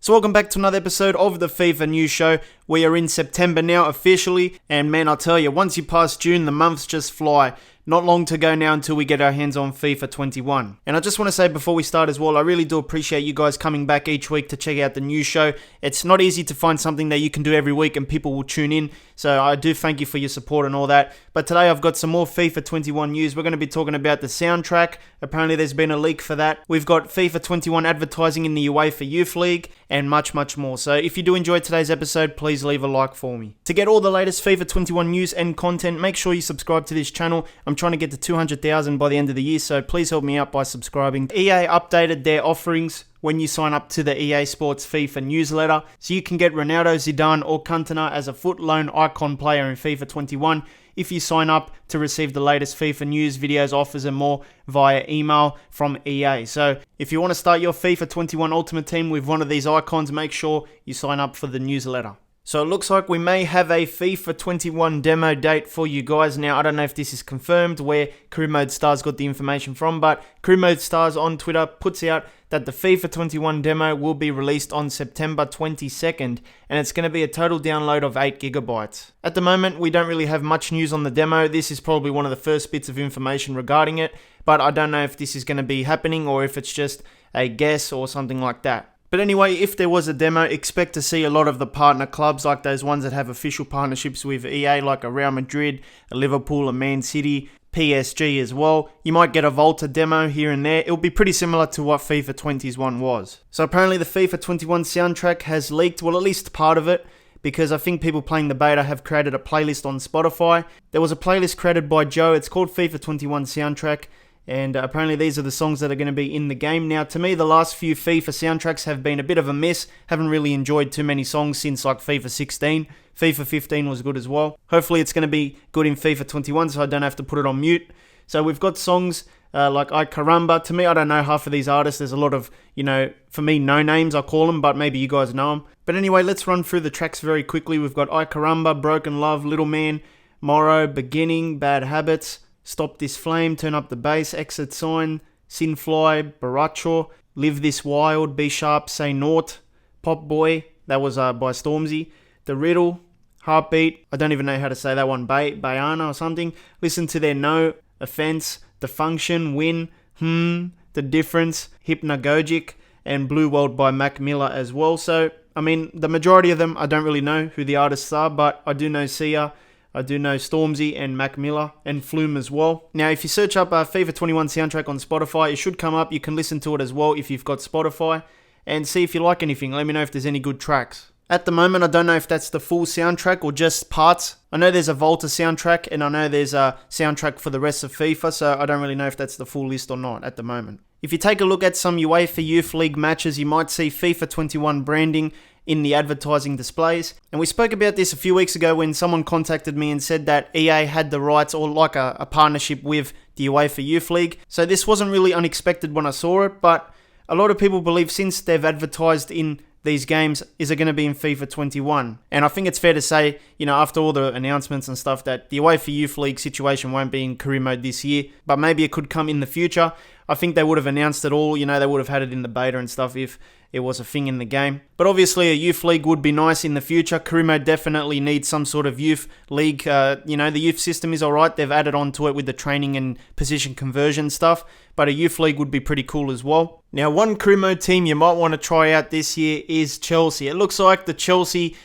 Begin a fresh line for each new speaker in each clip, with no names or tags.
So welcome back to another episode of the FIFA News Show. We are in September now officially, and man, I'll tell you, once you pass June, the months just fly. Not long to go now until we get our hands on FIFA 21. And I just want to say before we start as well, I really do appreciate you guys coming back each week to check out the news show. It's not easy to find something that you can do every week and people will tune in. So I do thank you for your support and all that. But today I've got some more FIFA 21 news. We're going to be talking about the soundtrack. Apparently there's been a leak for that. We've got FIFA 21 advertising in the UEFA Youth League and much more. So if you do enjoy today's episode, please leave a like for me. To get all the latest FIFA 21 news and content, make sure you subscribe to this channel. I'm trying to get to 200,000 by the end of the year, so please help me out by subscribing. EA updated their offerings when you sign up to the EA Sports FIFA newsletter, so you can get Ronaldo, Zidane or Cantona as a foot loan icon player in FIFA 21 if you sign up to receive the latest FIFA news, videos, offers and more via email from EA. So if you want to start your FIFA 21 Ultimate Team with one of these icons, make sure you sign up for the newsletter. So it looks like we may have a FIFA 21 demo date for you guys. Now, I don't know if this is confirmed, where Career Mode Stars got the information from, but Career Mode Stars on Twitter puts out that the FIFA 21 demo will be released on September 22nd, and it's going to be a total download of 8 gigabytes. At the moment, we don't really have much news on the demo. This is probably one of the first bits of information regarding it, but I don't know if this is going to be happening or if it's just a guess or something like that. But anyway, if there was a demo, expect to see a lot of the partner clubs, like those ones that have official partnerships with EA, like a Real Madrid, a Liverpool, a Man City, PSG as well. You might get a Volta demo here and there. It'll be pretty similar to what FIFA 20's one was. So apparently the FIFA 21 soundtrack has leaked, well, at least part of it, because I think people playing the beta have created a playlist on Spotify. There was a playlist created by Joe. It's called FIFA 21 Soundtrack. And apparently these are the songs that are going to be in the game. Now, to me, the last few FIFA soundtracks have been a bit of a miss. Haven't really enjoyed too many songs since like FIFA 16. FIFA 15 was good as well. Hopefully it's going to be good in FIFA 21 so I don't have to put it on mute. So we've got songs like Ay Caramba. To me, I don't know half of these artists. There's a lot of, for me, no names I call them, but maybe you guys know them. But anyway, let's run through the tracks very quickly. We've got Ay Caramba, Broken Love, Little Man, Morrow, Beginning, Bad Habits, Stop This Flame, Turn Up the Bass, Exit Sign, Sinfly, Baracho, Live This Wild, Be Sharp, Say Naught, Pop Boy, that was by Stormzy, The Riddle, Heartbeat, I don't even know how to say that one, Bayana or something, Listen to Their No, Offense, The Function, Win, The Difference, Hypnagogic, and Blue World by Mac Miller as well. So, the majority of them, I don't really know who the artists are, but I do know Sia, I do know Stormzy and Mac Miller and Flume as well. Now, if you search up FIFA 21 soundtrack on Spotify, it should come up. You can listen to it as well if you've got Spotify and see if you like anything. Let me know if there's any good tracks. At the moment, I don't know if that's the full soundtrack or just parts. I know there's a Volta soundtrack and I know there's a soundtrack for the rest of FIFA, so I don't really know if that's the full list or not at the moment. If you take a look at some UEFA Youth League matches, you might see FIFA 21 branding in the advertising displays. And we spoke about this a few weeks ago when someone contacted me and said that EA had the rights or like a partnership with the UEFA Youth League. So this wasn't really unexpected when I saw it, but a lot of people believe since they've advertised in these games, is it going to be in FIFA 21? And I think it's fair to say, after all the announcements and stuff, that the UEFA Youth League situation won't be in career mode this year, but maybe it could come in the future. I think they would have announced it all, they would have had it in the beta and stuff if it was a thing in the game. But obviously a youth league would be nice in the future. Career mode definitely needs some sort of youth league. The youth system is alright. They've added on to it with the training and position conversion stuff. But a youth league would be pretty cool as well. Now, one career mode team you might want to try out this year is Chelsea. It looks like the Chelsea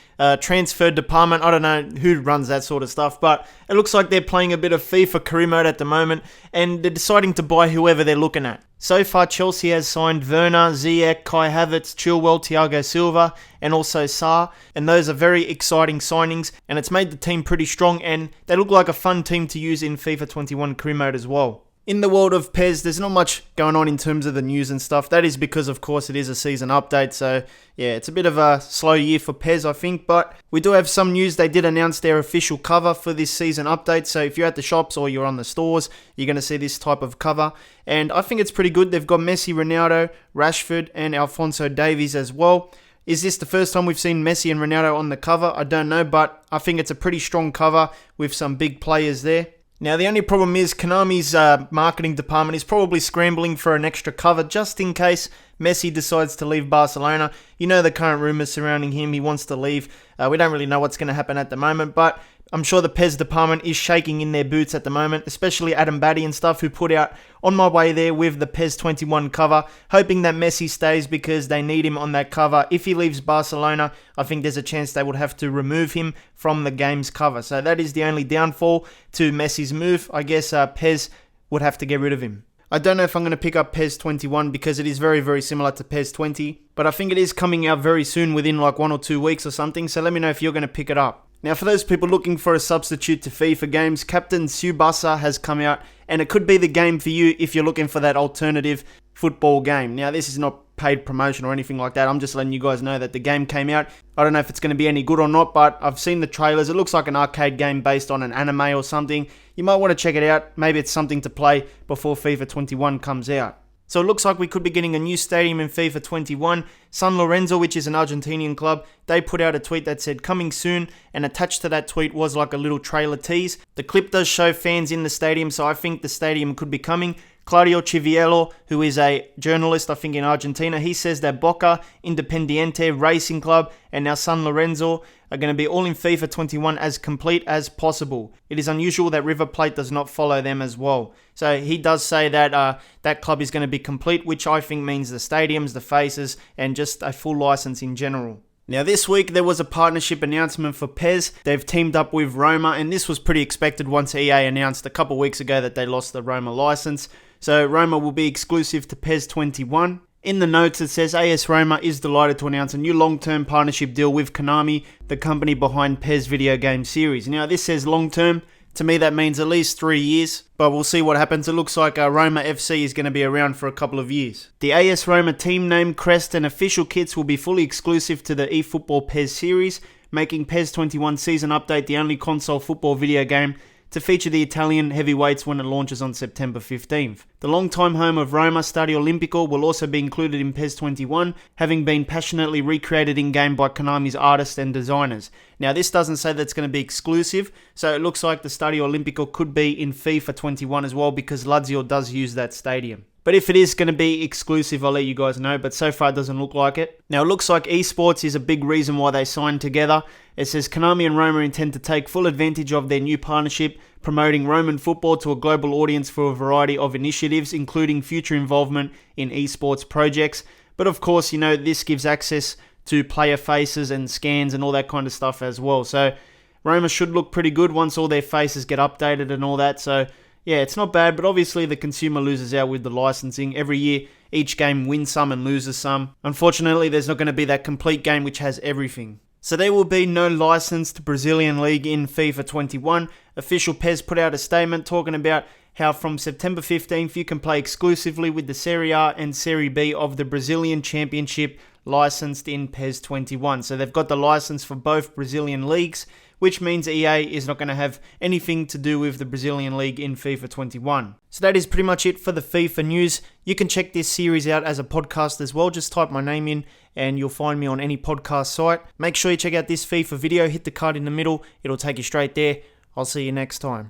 transfer department, I don't know who runs that sort of stuff, but it looks like they're playing a bit of FIFA career mode at the moment, and they're deciding to buy whoever they're looking at. So far, Chelsea has signed Werner, Ziyech, Kai Havertz, Chilwell, Thiago Silva, and also Sarr, and those are very exciting signings, and it's made the team pretty strong, and they look like a fun team to use in FIFA 21 career mode as well. In the world of PES, there's not much going on in terms of the news and stuff. That is because, of course, it is a season update. So, yeah, it's a bit of a slow year for PES, I think. But we do have some news. They did announce their official cover for this season update. So if you're at the shops or you're on the stores, you're going to see this type of cover. And I think it's pretty good. They've got Messi, Ronaldo, Rashford, and Alphonso Davies as well. Is this the first time we've seen Messi and Ronaldo on the cover? I don't know, but I think it's a pretty strong cover with some big players there. Now, the only problem is Konami's marketing department is probably scrambling for an extra cover just in case Messi decides to leave Barcelona. You know the current rumours surrounding him. He wants to leave. We don't really know what's going to happen at the moment, but I'm sure the PES department is shaking in their boots at the moment, especially Adam Batty and stuff, who put out On My Way There with the PES 21 cover, hoping that Messi stays because they need him on that cover. If he leaves Barcelona, I think there's a chance they would have to remove him from the game's cover. So that is the only downfall to Messi's move. I guess PES would have to get rid of him. I don't know if I'm going to pick up PES 21 because it is very, very similar to PES 20, but I think it is coming out very soon, within like 1 or 2 weeks or something, so let me know if you're going to pick it up. Now, for those people looking for a substitute to FIFA games, Captain Tsubasa has come out, and it could be the game for you if you're looking for that alternative football game. Now, this is not paid promotion or anything like that. I'm just letting you guys know that the game came out. I don't know if it's going to be any good or not, but I've seen the trailers. It looks like an arcade game based on an anime or something. You might want to check it out. Maybe it's something to play before FIFA 21 comes out. So it looks like we could be getting a new stadium in FIFA 21. San Lorenzo, which is an Argentinian club, they put out a tweet that said coming soon, and attached to that tweet was like a little trailer tease. The clip does show fans in the stadium, so I think the stadium could be coming. Claudio Civiello, who is a journalist, I think, in Argentina, he says that Boca, Independiente, Racing Club, and now San Lorenzo are going to be all in FIFA 21 as complete as possible. It is unusual that River Plate does not follow them as well. So he does say that that club is going to be complete, which I think means the stadiums, the faces, and just a full license in general. Now, this week there was a partnership announcement for PES. They've teamed up with Roma, and this was pretty expected once EA announced a couple weeks ago that they lost the Roma license. So Roma will be exclusive to PES 21. In the notes, it says AS Roma is delighted to announce a new long-term partnership deal with Konami, the company behind PES video game series. Now, this says long-term. To me, that means at least 3 years, but we'll see what happens. It looks like Roma FC is going to be around for a couple of years. The AS Roma team name, crest, and official kits will be fully exclusive to the eFootball PES series, making PES 21 Season Update the only console football video game to feature the Italian heavyweights when it launches on September 15th. The longtime home of Roma, Stadio Olimpico, will also be included in PES 21, having been passionately recreated in-game by Konami's artists and designers. Now, this doesn't say that it's going to be exclusive, so it looks like the Stadio Olimpico could be in FIFA 21 as well, because Lazio does use that stadium. But if it is going to be exclusive, I'll let you guys know, but so far it doesn't look like it. Now, it looks like esports is a big reason why they signed together. It says Konami and Roma intend to take full advantage of their new partnership, promoting Roman football to a global audience for a variety of initiatives, including future involvement in esports projects. But of course, you know, this gives access to player faces and scans and all that kind of stuff as well. So Roma should look pretty good once all their faces get updated and all that. So yeah, it's not bad, but obviously the consumer loses out with the licensing. Every year, each game wins some and loses some. Unfortunately, there's not going to be that complete game which has everything. So there will be no licensed Brazilian league in FIFA 21. Official PES put out a statement talking about how from September 15th you can play exclusively with the Serie A and Serie B of the Brazilian Championship licensed in PES 21. So they've got the license for both Brazilian leagues, which means EA is not going to have anything to do with the Brazilian League in FIFA 21. So that is pretty much it for the FIFA news. You can check this series out as a podcast as well. Just type my name in and you'll find me on any podcast site. Make sure you check out this FIFA video. Hit the card in the middle. It'll take you straight there. I'll see you next time.